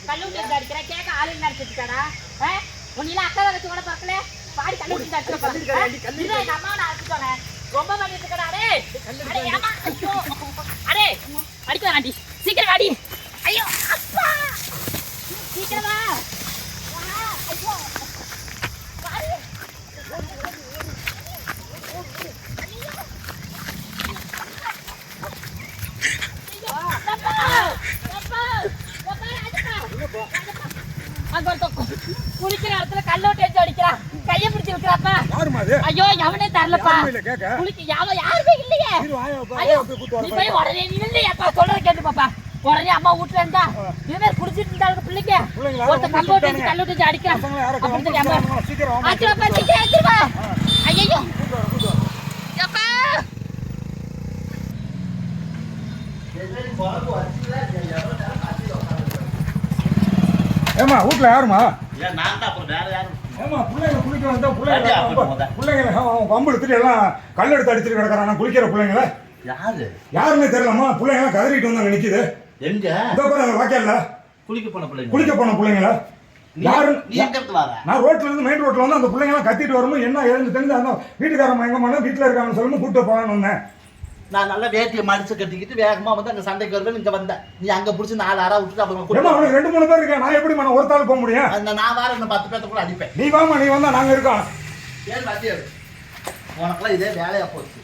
கல்லூட்டி அடிக்கிறேன் கேட்க ஆளு நடிச்சிருக்காடா. உன்னில அக்கா வச்சு கூட பார்க்கல பாடி கல்லூட்டி அடிச்சிருக்கேன். எங்க அம்மாவை நான் அடிச்சுக்கோங்க ரொம்ப பண்ணிட்டு இருக்கடா. அடே அடிக்க வேண்டாண்டி சீக்கிரம் வாடி. ஐயோ அப்பா சீக்கிரம் வா. ஐயோ பாரு குளிக்கிற இடத்துல கல்லோட்டி வச்சு அடிக்கிறான். கைய பிடிச்சு இருக்கிறாப்பா. ஐயோ எவனே தரலப்பா. குளிக்க யாருமே இல்லையே. நீ போய் உடனே இல்லையாப்பா சொல்றத கேட்டு பாப்பா. உடனே அம்மா வீட்டுல இருந்தா இதுமாதிரி குடிச்சிட்டு இருந்தாங்க பிள்ளைங்க. ஒருத்த கல்லோட்டி வச்சு கல்லோட்டி வச்சு அடிக்கிறான். அப்படி தெரியாம ஆச்சுவாப்பா சீக்கிரம் ஆச்சுவா. ஐயோ அப்பா ஏமா வீட்டுல யாருமா? நான் தான் அப்புறம் வேற யாரும். ஏமா பிள்ளைங்க குளிக்க வந்தா பிள்ளைங்க பம்பு எடுத்துட்டு எல்லாம் கல் எடுத்து அடிச்சுட்டு கிடக்குறாங்க குளிக்கிற பிள்ளைங்கள. யாருன்னு தெரியலம்மா. பிள்ளைங்க எல்லாம் கதறிட்டு வந்தாங்க நிக்குது. எங்க இதோ பாரு வாக்கியல்ல குளிக்க போன பிள்ளைங்கள யாரு? நான் ரோட்ல இருந்து மெயின் ரோட்ல வந்து அந்த பிள்ளைங்க எல்லாம் கத்திட்டு வரும்போது என்ன ஏதுன்னு தெரிஞ்சு அந்த வீட்டுக்காரம்மா எங்க மண்ணா வீட்டுல இருக்காங்கன்னு சொல்லும்போது கூப்பிட்டு போகலான்னு வந்தேன். நான் நல்லா வேட்டியை மடிச்சு கட்டிக்கிட்டு வேகமா வந்து அங்க சண்டைக்கு வருவேன். இங்க வந்தேன் நீ அங்க புடிச்சு 4 ஆறா விட்டுட்டு அப்புறம் அவனுக்கு 2-3 பேர் இருக்கேன். நான் எப்படி ஒரு தாள் போக முடியும்? நான் வார 10 பேர்த்த கூட அடிப்பேன். நீ வாமா நீ வந்தா நாங்க இருக்கோம். ஏன் பாத்தியா உனக்குலாம் இதே வேலையா போச்சு.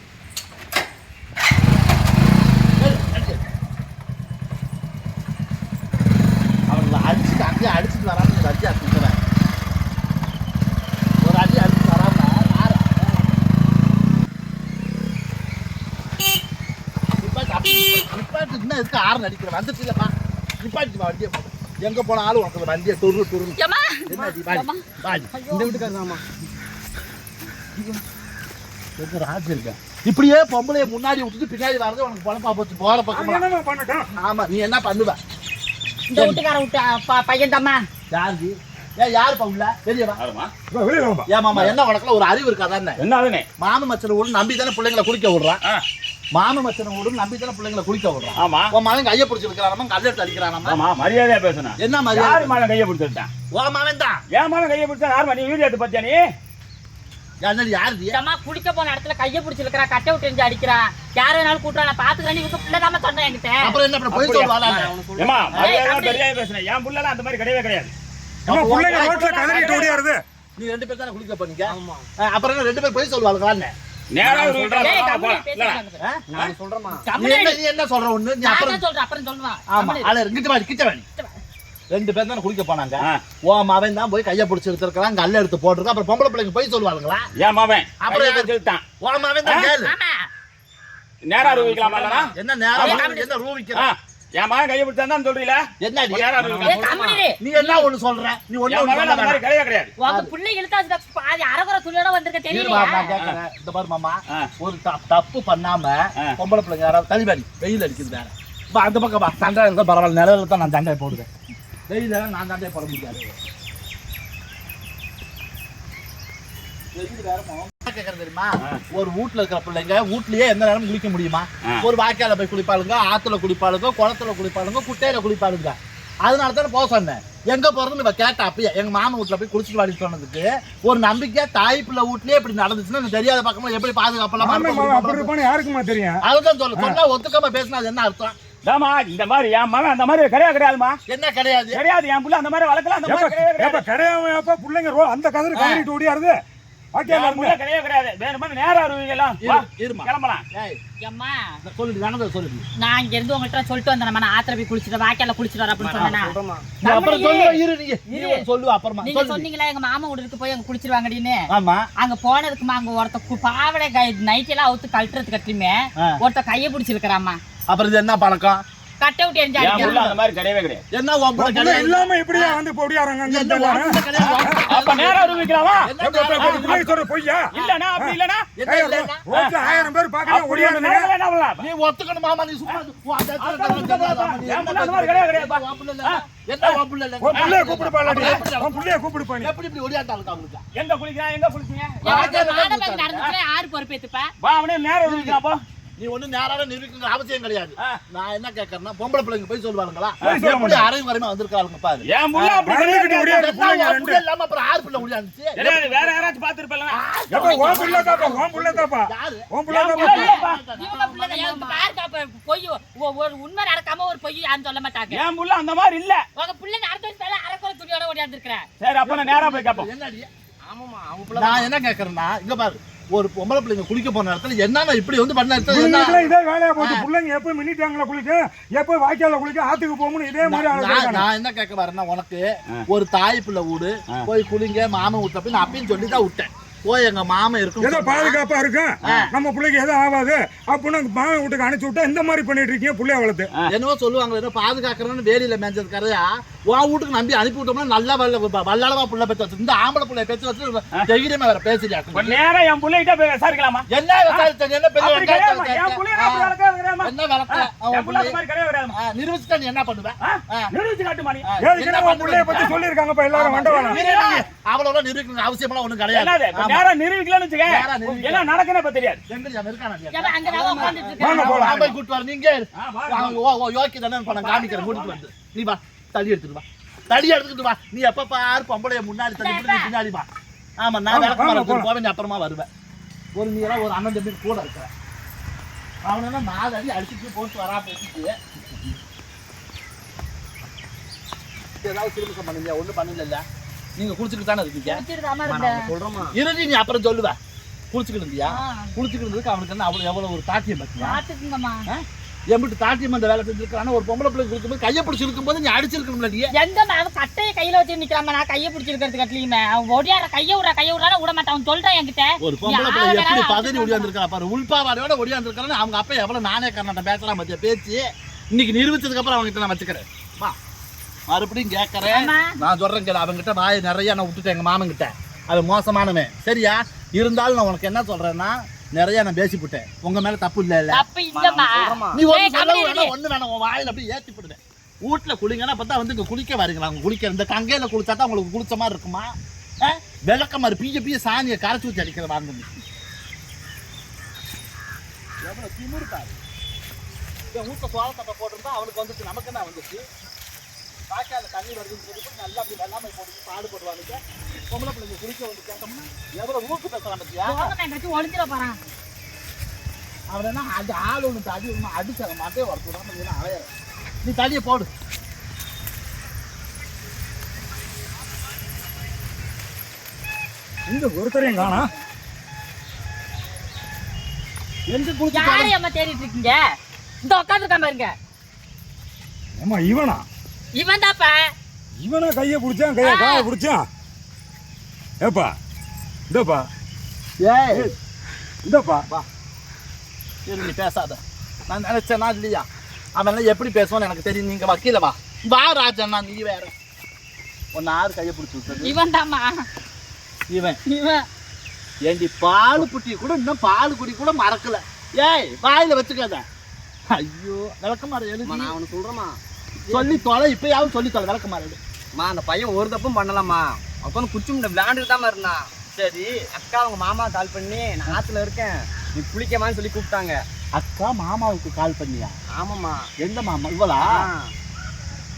அவங்களை அடிச்சுட்டு அங்கேயே அடிச்சுட்டு வராம ஒரு அடி அடிச்சுக்கிறேன். ஒரு அடி அடிச்சுட்டு வராம நிப்பாட்டு இன்னும் இருக்கு. ஆறு நடிக்கிறேன் வந்துட்டு இல்லப்பா. நிப்பாட்டு வண்டியை எங்க போனாலும் உனக்கு வண்டியை துரு துரு இந்த வீட்டுக்காரமா ராஜ் இருக்கேன். இப்படியே பொம்பளைய முன்னாடி விட்டுட்டு பின்னாடி வர்றது உனக்கு பொழப்பா போச்சு. போற பக்கம் ஆமா நீ என்ன பண்ணுவ? இந்த வீட்டுக்கார விட்டு பையன் தாமா யாரு? ஏன் யாரு பவுல வெளியவா? ஏன் மாமா என்ன உனக்குல ஒரு அறிவு இருக்காதானே? என்ன மாம மச்சனை விட நம்பி தானே பிள்ளைங்களை குளிக்க விடுறான். மாம மச்சனை விட நம்பி தானே பிள்ளைங்களை குளிக்க விடுறான். ஆமா உன் மகன் கையை பிடிச்சிருக்கிறான். கல்ல எடுத்து அடிக்கிறான். ஆமா மரியாதையா பேசணும். என்ன மரியாதை? மகன் கையை பிடிச்சிருக்கான். உன் மகன் தான். என் மகன் கையை பிடிச்சா யார்? நீ வீடியோ எடுத்து பாத்தியா? நீ யாரு குளிக்க போன இடத்துல கைய பிடிச்சிருக்கா கட்டை விட்டு எரிஞ்சு அடிக்கிறா. யார வேணாலும் கூட்டுறா. நான் பாத்துக்கிறேன். இவங்க பிள்ளைதாம சொன்னேன் என்கிட்ட. அப்புறம் என்ன போய் சொல்லுவாளா? ஏமா மரியாதையா பெரியா பேசுறேன். என் புள்ளலாம் அந்த மாதிரி கிடையவே கிடையாது. நம்ம புள்ளைங்க ரோட்ல கதறிட்டு ஓடியாருது. நீ 2 பேர் தான குளிக்க போனீங்க. அப்புறம் என்ன 2 பேர் போய் சொல்வாளுங்க. நேரா ரூட்டா நான் சொல்றேமா. நீ என்ன சொல்ற ஒண்ணு? நீ அப்புறம் சொல்லுவா. ஆமா ஆள கிட்ட வாடி கிட்ட வாடி. 2 பேர் தான குளிக்க போனாங்க. ஓ மவன் தான் போய் கைய பிடிச்சு எடுத்துறான். கல்ல எடுத்து போட்டுருக்கு. அப்புறம் பொம்பளை பிள்ளைங்க போய் சொல்வாளுங்களா? ஏன் மவன் அப்புறம் சொல்லிட்டான். ஓ மவன் தான் கேளு. நேரா ரூவிக்கலாமா? இல்லனா என்ன நேரா என்ன ரூவிக்கறா? என் மகன் கையை பிடிச்சான் சொல்றீல. என்ன நீ என்ன ஒண்ணு சொல்ற? நீ ஒண்ணு அந்த மாதிரி கிடையவே கிடையாது. உங்க புள்ளை இழுத்தா பாதி அரகுற துளியோட வந்திருக்க தெரியல. நான் கேக்குறேன். இந்த பாரு மாமா ஒரு தப்பு பண்ணாம பொம்பளை பிள்ளைங்க யாராவது தள்ளிபாடி வெயில் அடிக்குது வேற. அந்த பக்கம் பா சண்டை இருந்தா பரவாயில்ல. நிழல்ல தான் நான் சண்டையை போடுவேன். வெயில நான் சண்டையை போட முடியாது. தெரியுமா? ஒரு வீட்டுல இருக்கிற பிள்ளைங்க வீட்லயே எந்த நேரம் குளிக்க முடியுமா? ஒரு வாய்க்கால போய் குளிப்பாளுங்க, ஆத்துல குளிப்பாளுங்க, குளத்துல குளிப்பாளுங்க, குட்டையில குளிப்பாளுங்க. அதனால தான் போக சொன்னேன். எங்க போறதுன்னு இவ கேட்டா அப்பயே எங்க மாமா வீட்டுல போய் குளிச்சுட்டு வாடி சொன்னதுக்கு ஒரு நம்பிக்கையா தாய் பிள்ளை வீட்லயே இப்படி நடந்துச்சுன்னா தெரியாத பக்கமா எப்படி பாதுகாப்பெல்லாம் யாருக்குமா தெரியும்? அதுதான் சொல்ல சொன்னா ஒத்துக்காம பேசினா அது என்ன அர்த்தம்? இந்த மாதிரி என் மகன் அந்த மாதிரி கிடையாதுமா. என்ன கிடையாது? கிடையாது. என் புள்ள அந்த மாதிரி வளர்க்கலாம். அந்த மாதிரி கிடையாது. பிள்ளைங்க அந்த கதறி கதறிட்டு ஓடியாருது. கிடையாது. நேரா ரூவிக்கலாம். கிளம்பலாம். நான் இங்க இருந்து உங்கள்கிட்ட சொல்லிட்டு வந்தேன். நான் ஆத்திர போய் குளிச்சுட்டு வாய்க்கால குளிச்சுட்டு வர அப்படின்னு சொன்னேன். நீங்க சொன்னீங்களா எங்க மாமா வீட்டுக்கு போய் அங்க குளிச்சிருவாங்கன்னு. அங்க போனதுக்குமா அங்க ஒருத்த பாவடை நைட் எல்லாம் அவுத்து கழட்டுறது கட்டுமே ஒருத்த கைய பிடிச்சிருக்கிறாமா. அப்புறம் இது என்ன பழக்கம்? கட்டை விட்டு எரிஞ்சு அடிக்கிறாங்க. அந்த மாதிரி கிடையவே கிடையாது. என்ன உங்க கிடையாது இல்லாம இப்படியா வந்து போடியாறாங்க? அப்ப நேரா ரூவிக்கலாமா? நீ சொல்ற பொய்யா? இல்லனா அப்படி இல்லனா ரோட்ல 1000 பேர் பார்க்கணும் ஓடியாறாங்க. என்ன பண்ணலாம்? நீ ஒத்துக்கணும் மாமா. நீ சும்மா அந்த மாதிரி கிடையாது. என்ன வாப்புல இல்ல. உன் புள்ளைய கூப்பிடு பாலாடி. உன் புள்ளைய கூப்பிடு பானி. எப்படி இப்படி ஓடியாட்டாங்க அவங்களுக்கு? எங்க குளிக்கறா? எங்க குளிச்சீங்க? நடந்துச்சே யார் பொறுப்பேத்துப்பா? வா அவனே நேரா ரூவிக்கலாம் போ. நீ ஒண்ணு நேராக நிரூபிக்கிற அவசியம் கிடையாது. நான் என்ன கேட்கறேன்னா பொம்பளை பிள்ளைங்க போய் சொல்லுவாங்களா? போய் சொல்ல எப்படி அரையும் வரையும் வந்திருக்காங்க பாரு. என் புள்ள அப்படி பண்ணிக்கிட்டு ஓடியாரு புள்ளைங்க ரெண்டு. இல்லாம அப்புறம் ஆறு பிள்ளை ஓடியாந்துச்சு. வேற யாராச்சும் பாத்துருப்பல. எப்ப ஓம் புள்ள தாப்பா ஓம் புள்ள தாப்பா. யாரு? ஓம் புள்ள தாப்பா. இவங்க புள்ள யாருக்கு பாருங்க பொய் ஒரு உண்மை நடக்காம ஒரு பொய் யாரும் சொல்ல மாட்டாங்க. என் புள்ள அந்த மாதிரி இல்ல. உங்க புள்ள நடந்து வந்து அரக்கோல துணியோட ஓடியாந்து இருக்கற. சரி அப்ப நான் நேரா போய் கேப்போம். என்னடி? ஆமாமா அவங்க புள்ள. நான் என்ன கேக்குறேன்னா இங்க பாரு. ஒரு பொம்பளை பிள்ளைங்க குளிக்க போன இடத்துல என்னன்னா இப்படி வந்து பண்ண இடத்துல என்ன இதே வேலையா போச்சு. புள்ளைங்க எப்ப மினிட்டாங்களா குளிக்க எப்ப வாய்க்கால குளிக்க ஆத்துக்கு போகணும் இதே மாதிரி. நான் என்ன கேட்க வரேன்னா உனக்கு ஒரு தாய் பிள்ளை வீடு போய் குளிங்க மாமன் விட்ட போய் நான் அப்படின்னு சொல்லி தான் விட்டேன். போய் எங்க மாமன் இருக்கும் ஏதோ பாதுகாப்பா இருக்கும் நம்ம பிள்ளைக்கு எதுவும் ஆகாது அப்படின்னு மாமன் வீட்டுக்கு அனுப்பிச்சு விட்டா இந்த மாதிரி பண்ணிட்டு இருக்கீங்க புள்ளைய வளர்த்து. என்னவோ சொல்லுவாங்க ஏதோ பாதுகாக்கிறோன்னு வேலியில மேஞ்சது கரையா உன் வீட்டுக்கு நம்பி அனுப்பி விட்டோம்னா நல்லா வல்லளவா புள்ள பேச்சு வச்சு இந்த ஆம்பளை புள்ளைய பேச்சு வச்சு தைரியமா வேற பேசுறியா? நேரம் என் பிள்ளைகிட்ட போய் விசாரிக்கலாமா? என்ன விசாரிச்சது? என்ன பெரிய என்ன வளர்க்க நிரூபிச்சுட்டா நீ என்ன பண்ணுவ? அவளோட நிரூபிக்கணும் அவசியமா ஒண்ணும் கிடையாது. கூட்டு வர நீங்க யோக்கி தானே பணம் காமிக்கிற கூட்டிட்டு வந்து நீ வா தடி எடுத்துட்டு வா தடி எடுத்துட்டு வா. நீ எப்ப பாரு பொம்பளைய முன்னாடி தள்ளி பின்னாடி வா. ஆமா நான் விளக்கு போவேன் அப்புறமா வருவேன். ஒரு நீ எல்லாம் ஒரு அண்ணன் தம்பி கூட இருக்கிற அவனா 4 அடி அடிச்சுட்டு போட்டு வரா பேசிட்டு ஏதாவது திரும்ப பண்ணுங்க ஒண்ணும் பண்ணல. நீங்க குளிச்சுட்டு தானே இருக்கீங்க இறுதி நீ அப்புறம் சொல்லுவ குளிச்சுக்கிட்டு இருந்தியா? குளிச்சுக்கிட்டு இருந்ததுக்கு அவனுக்கு என்ன அவ்வளவு எவ்வளவு ஒரு தாக்கியம் பாத்தியா? எம்பிட்டு தாக்கியம் அந்த வேலை செஞ்சிருக்கான ஒரு பொம்பளை பிள்ளை இருக்கும்போது கையை பிடிச்சி இருக்கும்போது நீ அடிச்சிருக்கணும்ல. நீ எங்க அவன் கட்டையை கையில வச்சு நிக்கிறாம நான் கையை பிடிச்சிருக்கிறது கட்டலையுமே அவன் ஓடியார கையை விடுறான்னு விட மாட்டான். அவன் சொல்றான் என்கிட்ட ஒரு பொம்பளை பிள்ளை எப்படி பதறி ஓடியாந்துருக்கா பாரு. உள்பாவாடையோட ஓடியாந்துருக்கான்னு அவங்க அப்பா எவ்வளவு நானே கர்நாட்டம் பேசலாம் பத்தியா பேச்சு இன்னைக்கு நிரூபிச்சதுக்கு அப்புறம் அவங்ககிட்ட நான் வச்சுக்கிறேன். வா மறுபடியும் கேட்கறேன் நான் சொல்றேன் கேளு. அவங்கிட்ட வாயை நிறைய நான் விட்டுட்டேன் எங்க மாமன் கிட்ட. அவன் மோசமானவன் சரியா? இருந்தாலும் நான் உனக்கு என்ன சொல்றேன்னா நிறைய நான் பேசிவிட்டேன். உங்க மேல தப்பு இல்ல நீ ஒண்ணு வேணாம் உன் வாயில அப்படியே ஏத்தி போடுவேன். வீட்டுல குளிங்கன்னா பார்த்தா வந்து இங்க குளிக்க வரீங்களா? அவங்க குளிக்க இந்த கங்கையில குளிச்சா தான் உங்களுக்கு குளிச்ச மாதிரி இருக்குமா? விளக்க மாதிரி பிய சாணியை கரைச்சி வச்சு அடிக்கிற வாங்க எவ்வளவு திமுருக்காரு. ஊட்ட சோளத்தப்பை போட்டிருந்தா அவனுக்கு வந்துச்சு நமக்கு என்ன வந்துச்சு? பாக்கால தண்ணி வருதுன்னு சொல்லிட்டு நல்லா அப்படி வெள்ளாமை போட்டு பாடுபடுவானுங்க. பொம்பளை பிள்ளைங்க குளிக்க வந்து கேட்டோம்னா எவ்வளவு ஊக்கு பேசலாம் பத்தியா? ஒளிஞ்சிட போறான் அவன் என்ன அது ஆள் ஒண்ணு தடி ஒண்ணு அடிச்சு அதை மாட்டே வரக்கூடாது அலைய. நீ தடியை போடு. இந்த ஒருத்தரையும் காணா எங்க குளிச்சு யாரை அம்மா தேடிட்டு இருக்கீங்க? இந்த உட்காந்துருக்காம பாருங்க. ஏமா இவனா? இவன் தாப்பா. இவனா கையை பிடிச்சான் கையை காலை பிடிச்சான். ஏப்பா இந்தப்பா ஏய் இந்தப்பா வா நீ பேசாத. நான் நினைச்சேனா இல்லையா அவன் எப்படி பேசுவான்னு எனக்கு தெரியும். நீங்க வக்கீல வா வா ராஜண்ணா. நீ வேற ஒன்னு ஆறு கையை பிடிச்சி விட்டு இவன் தாமா இவன் ஏண்டி பால் புட்டி கூட இன்னும் பால் குடி கூட மறக்கல. ஏய் வாயில வச்சுக்காத. ஐயோ விளக்கமாறு எழுதி நான் அவனுக்கு சொல்றேம்மா சொல்லி தொலை. இப்பயாவது சொல்லி தொலை விளக்கமாறு. அந்த பையன் ஒரு தப்பும் பண்ணலாமா? உட்காந்து குச்சி முட்டை விளையாண்டுட்டு தான் இருந்தான். சரி அக்கா அவங்க மாமா கால் பண்ணி நான் ஆத்துல இருக்கேன் நீ குளிக்கமான்னு சொல்லி கூப்பிட்டாங்க. அக்கா மாமாவுக்கு கால் பண்ணியா? ஆமாம்மா. எந்த மாமா? இவளா?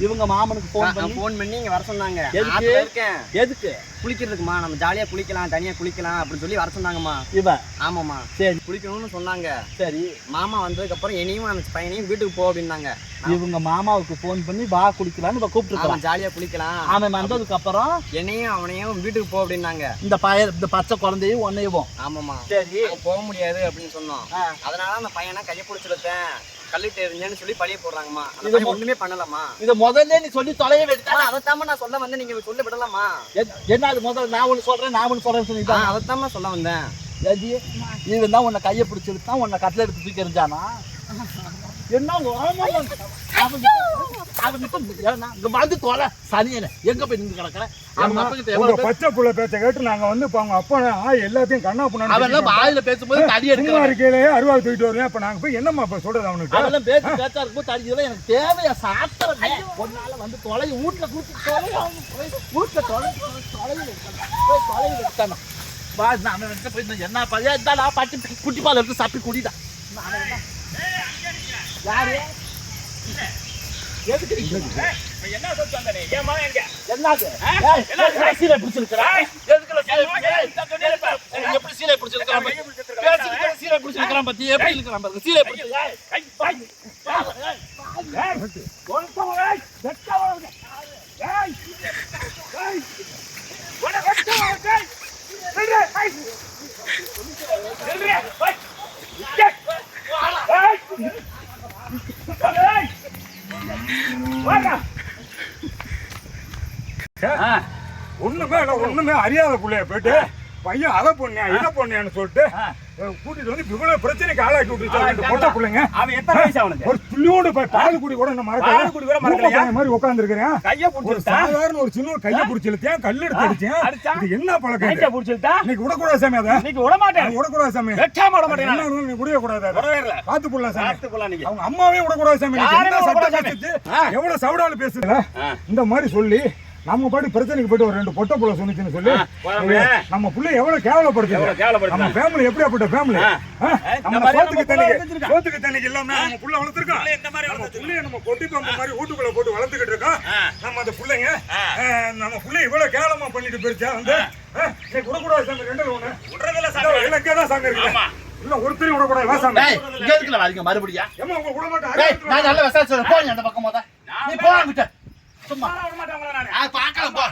இவங்க மாமனுக்கு ஃபோன் பண்ணி இங்க வர சொன்னாங்க. எதுக்கு இருக்கேன்? எதுக்கு? குளிக்கிறதுக்குமா நம்ம ஜாலியா குளிக்கலாம் தனியா குளிக்கலாம் அப்படின்னு சொல்லி வர சொன்னாங்கம்மா. இவ ஆமாம்மா. சரி குளிக்கணும்னு சொன்னாங்க. சரி மாமா வந்ததுக்கு அப்புறம் என்னையும் அந்த பையனையும் வீட்டுக்கு போ அப்படின்னாங்க. இவங்க மாமாவுக்கு போன் பண்ணி வா குளிக்கலாம்னு கூப்பிட்டு ஜாலியா குளிக்கலாம். அவன் வந்ததுக்கு அப்புறம் என்னையும் அவனையும் வீட்டுக்கு போ அப்படின்னாங்க. இந்த பையன் இந்த பச்சை குழந்தையும் ஒன்னையும். ஆமாம்மா. சரி போக முடியாது அப்படின்னு சொன்னோம். அதனால அந்த பையனை கையை பிடிச்சிருக்கேன் கல்லிட்டு இருந்தேன்னு சொல்லி பழிய போடுறாங்கம்மா. ஒண்ணுமே பண்ணலாமா? இத முதல்ல நீ சொல்லி தொலைய வேண்டியது. அதைத்தாம நான் சொல்ல வந்தேன். நீங்க சொல்ல விடலாமா? என்ன அது முதல்ல நான் ஒண்ணு சொல்றேன் நான் ஒண்ணு சொல்றேன்னு சொல்லிட்டு அதைத்தாம சொல்ல வந்தேன். இவன் தான் உன்னை கையை பிடிச்சிருத்தான் உன்னை கட்டில எடுத்து தூக்கி எறிஞ்சானா? என்ன வந்து தொலை சனியன எங்க போய் நின்று கிடக்குற? பச்சை புள்ள பேச்ச கேட்டு நாங்க வந்து அவங்க அப்பா எல்லாத்தையும் கண்ணா பண்ண அவெல்லாம் வாயில பேசும்போது தடி எடுக்க இருக்கையிலேயே அருவாள் தூக்கிட்டு வருவேன். அப்ப நாங்க போய் என்னம்மா இப்ப சொல்றது அவனுக்கு? அதெல்லாம் பேச்சு பேச்சா இருக்கும்போது தடி இதெல்லாம் எனக்கு தேவையா சாத்திரம் ஒன்னால வந்து தொலை வீட்டுல கூட்டி வீட்டுல தொலை எடுத்தானா? வா நான் போய் என்ன பையன் பட்டி குட்டி பால் எடுத்து சாப்பி குடிதான். யாரு என்ன சொல்லிட்டு வந்த நீ? ஏன் மகன் எங்க? என்னது சீலை பிடிச்சிருக்கிறா எப்படி சீலை பிடிச்சிருக்கிறான் பேசிக்கிட்டு சீலை பிடிச்சிருக்கிறான் பத்தி எப்படி இருக்கிறான் பாருங்க சீலை பிடிச்சி ஒண்ணுமே அறியாத புள்ளைய போயிட்டு பையன் அதை பொண்ணியா இதை பொண்ணியான்னு சொல்லிட்டு கூட்டிட்டு வந்து இவ்வளவு பிரச்சனைக்கு ஆளாக்கி விட்டு பொட்ட பிள்ளைங்க. அவன் எத்தனை வயசு அவனுக்கு? ஒரு துள்ளியோடு பால் குடி கூட பால் குடி கூட மறக்கலையா? மாதிரி உட்கார்ந்து இருக்கிறேன். கைய ஒரு புடிச்சிட்டா சாதாரண ஒரு சின்ன கையை பிடிச்சி இழுத்தேன், கல் எடுத்து அடிச்சேன். இது என்ன பழக்கம்? கைய புடிச்சிட்டா இன்னைக்கு விடக்கூடாது சாமி, அதை இன்னைக்கு விட மாட்டேன். விடக்கூடாது சாமி, வெட்டாம விட மாட்டேன். என்ன நீ விடவே கூடாது. விடவே இல்ல. பாத்து போடலாம் சாமி, பார்த்து போலாம் நீங்க. அவங்க அம்மாவே விடக்கூடாது சாமி. யாரையும் என்ன சட்டம் விடக்கூடாது பேசுச்சு, எவ்வளவு சவடால பேசுதுல இந்த மாதிரி சொல்லி நம்ம பாட்டு பிரச்சனைக்கு போயிட்டு ஒரு 2 பொட்ட புள்ள சொன்னிச்சுன்னு சொல்லி நம்ம புள்ளை எவ்வளவு கேவலப்படுது. நம்ம ஃபேமிலி எப்படியாப்பட்ட ஃபேமிலி? நம்ம சோத்துக்கு தண்ணிக்கு இல்லாம நம்ம புள்ள வளர்த்துருக்கோம். இந்த மாதிரி நம்ம புள்ளைய நம்ம கொட்டி பம்பு மாதிரி வீட்டுக்குள்ள போட்டு வளர்த்துக்கிட்டு இருக்கோம். நம்ம அந்த பிள்ளைங்க நம்ம புள்ளை இவ்வளவு கேவலமா பண்ணிட்டு போயிருச்சா வந்து விடக்கூடாது சாமி. 2 ஒண்ணு விடுறதுல சாமி இலக்கேதான் சாமி இருக்கு. இல்ல ஒருத்தரையும் விடக்கூடாது. வா சாமி, இங்க எதுக்குல வரீங்க மறுபடியா? ஏமா உங்க விட டேய் நான் நல்ல விசாரிச்சு போய் அந்த பக்கம் போதா நீ போங்க சும்மா விட மாட்டாங்களா நானு? பார்க்கலாம் போ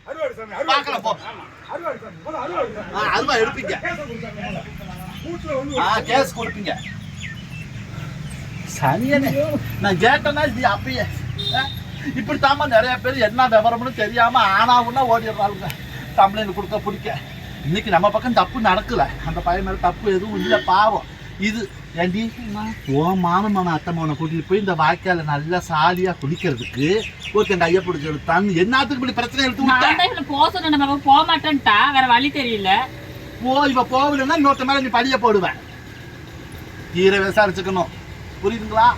அறுவாடு சாமி, பார்க்கலாம் போ அறுவாடு சாமி, அறுவாடு சாமி. அருவா எடுப்பீங்க வீட்டுல வந்து கேஸ் கொடுப்பீங்க சரியானே. நான் கேட்டேன்னா இது அப்பயே இப்படி தாமா நிறைய பேர் என்ன விவரம்னு தெரியாம ஆனாவுன்னா ஓடிடுறாங்க கம்ப்ளைண்ட் கொடுக்க பிடிக்க. இன்னைக்கு நம்ம பக்கம் தப்பு நடக்கல, அந்த பையன் மேல தப்பு எதுவும் இல்லை பாவம். இது ஏண்டி ஓ மாமன் அத்தை மகனை கூட்டிட்டு போய் இந்த வாய்க்கால நல்லா சாலியா குளிக்கிறதுக்கு ஒருத்தன் கையை பிடிச்சி எடுத்தான். என்னத்துக்கு இப்படி பிரச்சனை எடுத்து போக மாட்டேன்ட்டா, வேற வழி தெரியல. இவ போகலன்னா இன்னொருத்த மேல நீ படிய போடுவேன். தீர விசாரிச்சுக்கணும், புரியுதுங்களா?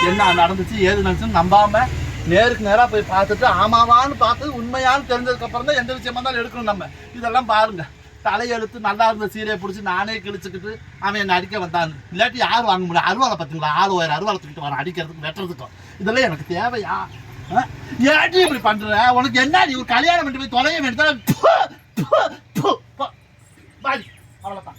என்ன நடந்துச்சு ஏது நடந்துச்சுன்னு நம்பாம நேருக்கு நேரா போய் பார்த்துட்டு ஆமாவான்னு பார்த்து உண்மையானு தெரிஞ்சதுக்கு அப்புறம் தான் எந்த விஷயமா இருந்தாலும் எடுக்கணும். நம்ம இதெல்லாம் பாருங்க, தலையெழுத்து நல்லா இருந்த சீரையை பிடிச்சி நானே கிழிச்சுக்கிட்டு அவன் என்னை அடிக்க வந்தான். இல்லாட்டி யார் வாங்க முடியும்? அருவாளை பார்த்தீங்களா? 1000 அருவாளை தூக்கிட்டு வரேன் அடிக்கிறதுக்கும் வெட்டுறதுக்கும். இதெல்லாம் எனக்கு தேவையா? ஏட்டி இப்படி பண்ற? உனக்கு என்ன நீ ஒரு கல்யாணம் பண்ணி போய் தொலைய வேண்டியதான். அவ்வளோதான்.